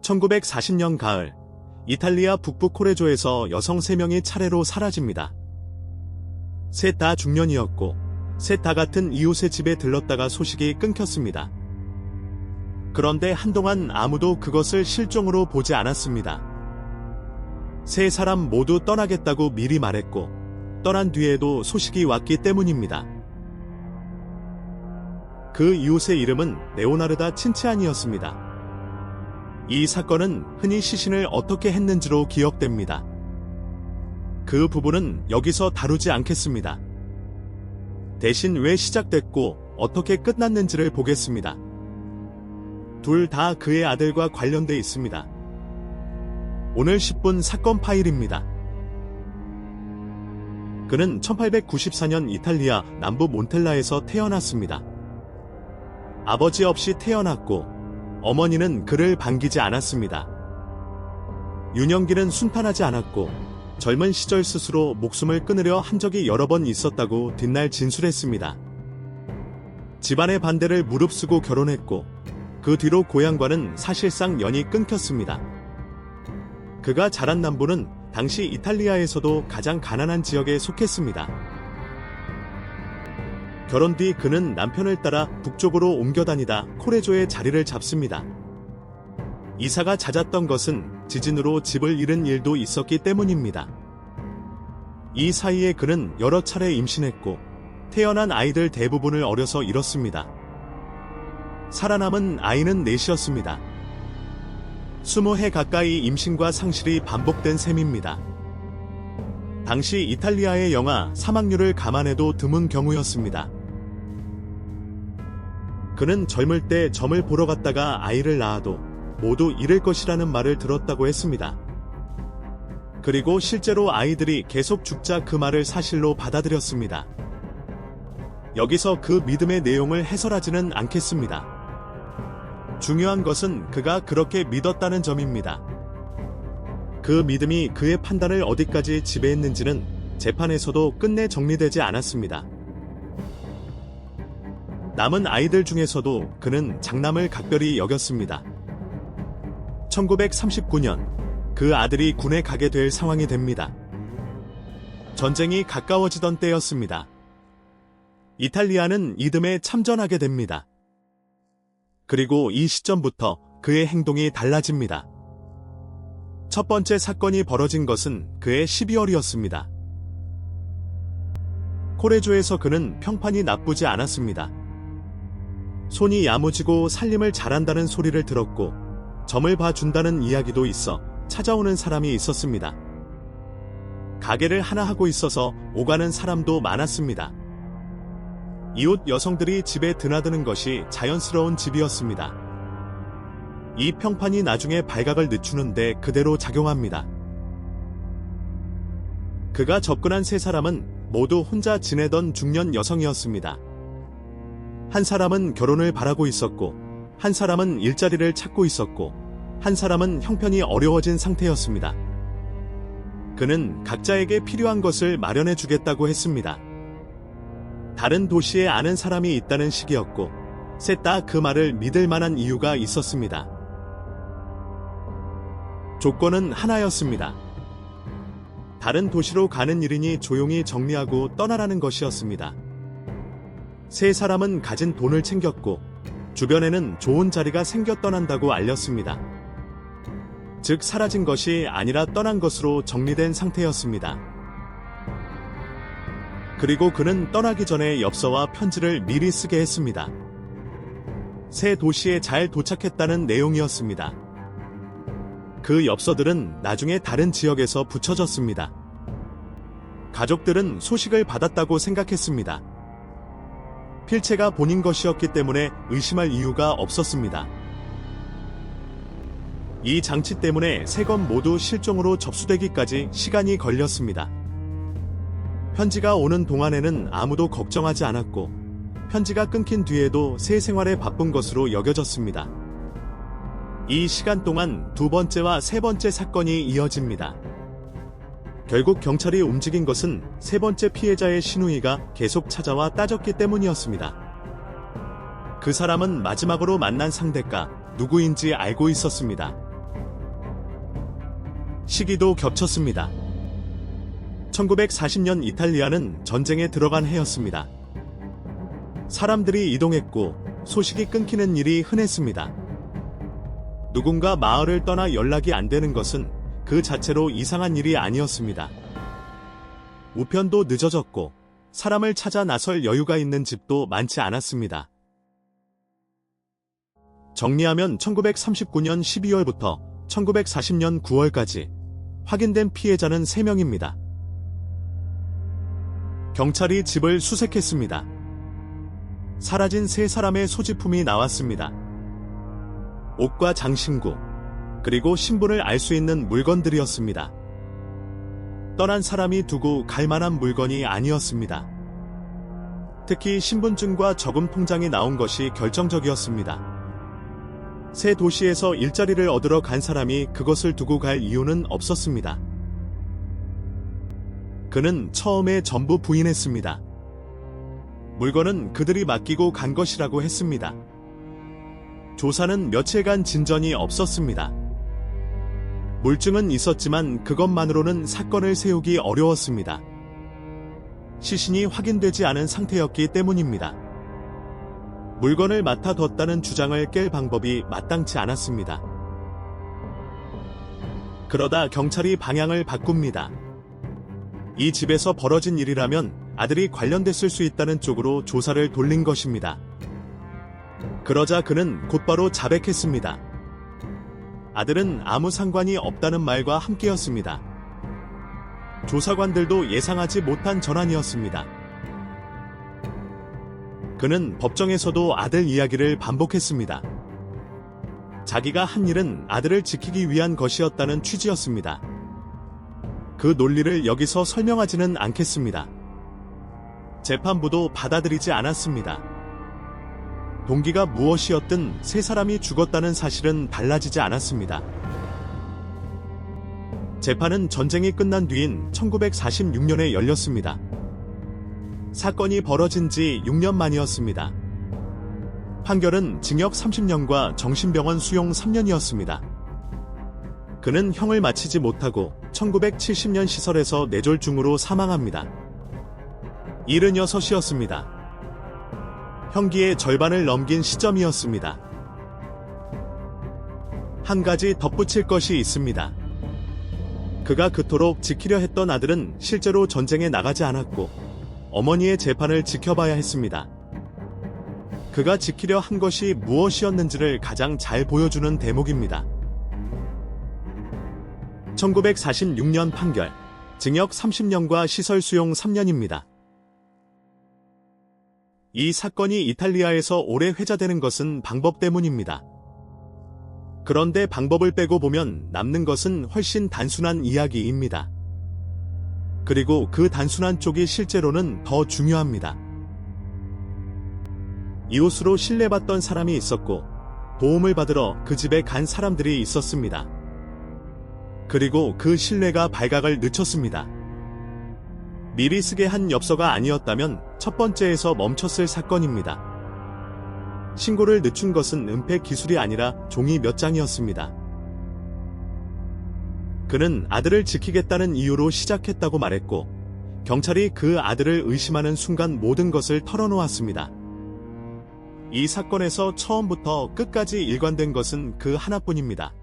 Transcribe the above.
1940년 가을, 이탈리아 북부 코레조에서 여성 3명이 차례로 사라집니다. 셋 다 중년이었고, 셋 다 같은 이웃의 집에 들렀다가 소식이 끊겼습니다. 그런데 한동안 아무도 그것을 실종으로 보지 않았습니다. 세 사람 모두 떠나겠다고 미리 말했고, 떠난 뒤에도 소식이 왔기 때문입니다. 그 이웃의 이름은 레오나르다 친치안이었습니다. 이 사건은 흔히 시신을 어떻게 했는지로 기억됩니다. 그 부분은 여기서 다루지 않겠습니다. 대신 왜 시작됐고 어떻게 끝났는지를 보겠습니다. 둘 다 그의 아들과 관련돼 있습니다. 오늘 10분 사건 파일입니다. 그는 1894년 이탈리아 남부 몬텔라에서 태어났습니다. 아버지 없이 태어났고 어머니는 그를 반기지 않았습니다. 유년기는 순탄하지 않았고 젊은 시절 스스로 목숨을 끊으려 한 적이 여러 번 있었다고 뒷날 진술했습니다. 집안의 반대를 무릅쓰고 결혼했고 그 뒤로 고향과는 사실상 연이 끊겼습니다. 그가 자란 남부는 당시 이탈리아에서도 가장 가난한 지역에 속했습니다. 결혼 뒤 그는 남편을 따라 북쪽으로 옮겨 다니다 코레조에 자리를 잡습니다. 이사가 잦았던 것은 지진으로 집을 잃은 일도 있었기 때문입니다. 이 사이에 그는 여러 차례 임신했고 태어난 아이들 대부분을 어려서 잃었습니다. 살아남은 아이는 넷이었습니다. 20해 가까이 임신과 상실이 반복된 셈입니다. 당시 이탈리아의 영아 사망률을 감안해도 드문 경우였습니다. 그는 젊을 때 점을 보러 갔다가 아이를 낳아도 모두 잃을 것이라는 말을 들었다고 했습니다. 그리고 실제로 아이들이 계속 죽자 그 말을 사실로 받아들였습니다. 여기서 그 믿음의 내용을 해설하지는 않겠습니다. 중요한 것은 그가 그렇게 믿었다는 점입니다. 그 믿음이 그의 판단을 어디까지 지배했는지는 재판에서도 끝내 정리되지 않았습니다. 남은 아이들 중에서도 그는 장남을 각별히 여겼습니다. 1939년 그 아들이 군에 가게 될 상황이 됩니다. 전쟁이 가까워지던 때였습니다. 이탈리아는 이듬해 참전하게 됩니다. 그리고 이 시점부터 그의 행동이 달라집니다. 첫 번째 사건이 벌어진 것은 그해 12월이었습니다. 코레조에서 그는 평판이 나쁘지 않았습니다. 손이 야무지고 살림을 잘한다는 소리를 들었고 점을 봐준다는 이야기도 있어 찾아오는 사람이 있었습니다. 가게를 하나 하고 있어서 오가는 사람도 많았습니다. 이웃 여성들이 집에 드나드는 것이 자연스러운 집이었습니다. 이 평판이 나중에 발각을 늦추는데 그대로 작용합니다. 그가 접근한 세 사람은 모두 혼자 지내던 중년 여성이었습니다. 한 사람은 결혼을 바라고 있었고, 한 사람은 일자리를 찾고 있었고, 한 사람은 형편이 어려워진 상태였습니다. 그는 각자에게 필요한 것을 마련해 주겠다고 했습니다. 다른 도시에 아는 사람이 있다는 식이었고, 셋 다 그 말을 믿을 만한 이유가 있었습니다. 조건은 하나였습니다. 다른 도시로 가는 일이니 조용히 정리하고 떠나라는 것이었습니다. 세 사람은 가진 돈을 챙겼고 주변에는 좋은 자리가 생겨 떠난다고 알렸습니다. 즉 사라진 것이 아니라 떠난 것으로 정리된 상태였습니다. 그리고 그는 떠나기 전에 엽서와 편지를 미리 쓰게 했습니다. 새 도시에 잘 도착했다는 내용이었습니다. 그 엽서들은 나중에 다른 지역에서 붙여졌습니다. 가족들은 소식을 받았다고 생각했습니다. 필체가 본인 것이었기 때문에 의심할 이유가 없었습니다. 이 장치 때문에 세 건 모두 실종으로 접수되기까지 시간이 걸렸습니다. 편지가 오는 동안에는 아무도 걱정하지 않았고 편지가 끊긴 뒤에도 새 생활에 바쁜 것으로 여겨졌습니다. 이 시간 동안 두 번째와 세 번째 사건이 이어집니다. 결국 경찰이 움직인 것은 세 번째 피해자의 시누이가 계속 찾아와 따졌기 때문이었습니다. 그 사람은 마지막으로 만난 상대가 누구인지 알고 있었습니다. 시기도 겹쳤습니다. 1940년 이탈리아는 전쟁에 들어간 해였습니다. 사람들이 이동했고 소식이 끊기는 일이 흔했습니다. 누군가 마을을 떠나 연락이 안 되는 것은 그 자체로 이상한 일이 아니었습니다. 우편도 늦어졌고 사람을 찾아 나설 여유가 있는 집도 많지 않았습니다. 정리하면 1939년 12월부터 1940년 9월까지 확인된 피해자는 3명입니다. 경찰이 집을 수색했습니다. 사라진 3사람의 소지품이 나왔습니다. 옷과 장신구, 그리고 신분을 알 수 있는 물건들이었습니다. 떠난 사람이 두고 갈 만한 물건이 아니었습니다. 특히 신분증과 저금 통장이 나온 것이 결정적이었습니다. 새 도시에서 일자리를 얻으러 간 사람이 그것을 두고 갈 이유는 없었습니다. 그는 처음에 전부 부인했습니다. 물건은 그들이 맡기고 간 것이라고 했습니다. 조사는 며칠간 진전이 없었습니다. 물증은 있었지만 그것만으로는 사건을 세우기 어려웠습니다. 시신이 확인되지 않은 상태였기 때문입니다. 물건을 맡아뒀다는 주장을 깰 방법이 마땅치 않았습니다. 그러다 경찰이 방향을 바꿉니다. 이 집에서 벌어진 일이라면 아들이 관련됐을 수 있다는 쪽으로 조사를 돌린 것입니다. 그러자 그는 곧바로 자백했습니다. 아들은 아무 상관이 없다는 말과 함께였습니다. 조사관들도 예상하지 못한 전환이었습니다. 그는 법정에서도 아들 이야기를 반복했습니다. 자기가 한 일은 아들을 지키기 위한 것이었다는 취지였습니다. 그 논리를 여기서 설명하지는 않겠습니다. 재판부도 받아들이지 않았습니다. 동기가 무엇이었든 3사람이 죽었다는 사실은 달라지지 않았습니다. 재판은 전쟁이 끝난 뒤인 1946년에 열렸습니다. 사건이 벌어진 지 6년 만이었습니다. 판결은 징역 30년과 정신병원 수용 3년이었습니다. 그는 형을 마치지 못하고 1970년 시설에서 뇌졸중으로 사망합니다. 76이었습니다. 형기의 절반을 넘긴 시점이었습니다. 한 가지 덧붙일 것이 있습니다. 그가 그토록 지키려 했던 아들은 실제로 전쟁에 나가지 않았고 어머니의 재판을 지켜봐야 했습니다. 그가 지키려 한 것이 무엇이었는지를 가장 잘 보여주는 대목입니다. 1946년 판결, 징역 30년과 시설 수용 3년입니다. 이 사건이 이탈리아에서 오래 회자되는 것은 방법 때문입니다. 그런데 방법을 빼고 보면 남는 것은 훨씬 단순한 이야기입니다. 그리고 그 단순한 쪽이 실제로는 더 중요합니다. 이웃으로 신뢰받던 사람이 있었고 도움을 받으러 그 집에 간 사람들이 있었습니다. 그리고 그 신뢰가 발각을 늦췄습니다. 미리 쓰게 한 엽서가 아니었다면 첫 번째에서 멈췄을 사건입니다. 신고를 늦춘 것은 은폐 기술이 아니라 종이 몇 장이었습니다. 그는 아들을 지키겠다는 이유로 시작했다고 말했고 경찰이 그 아들을 의심하는 순간 모든 것을 털어놓았습니다. 이 사건에서 처음부터 끝까지 일관된 것은 그 하나뿐입니다.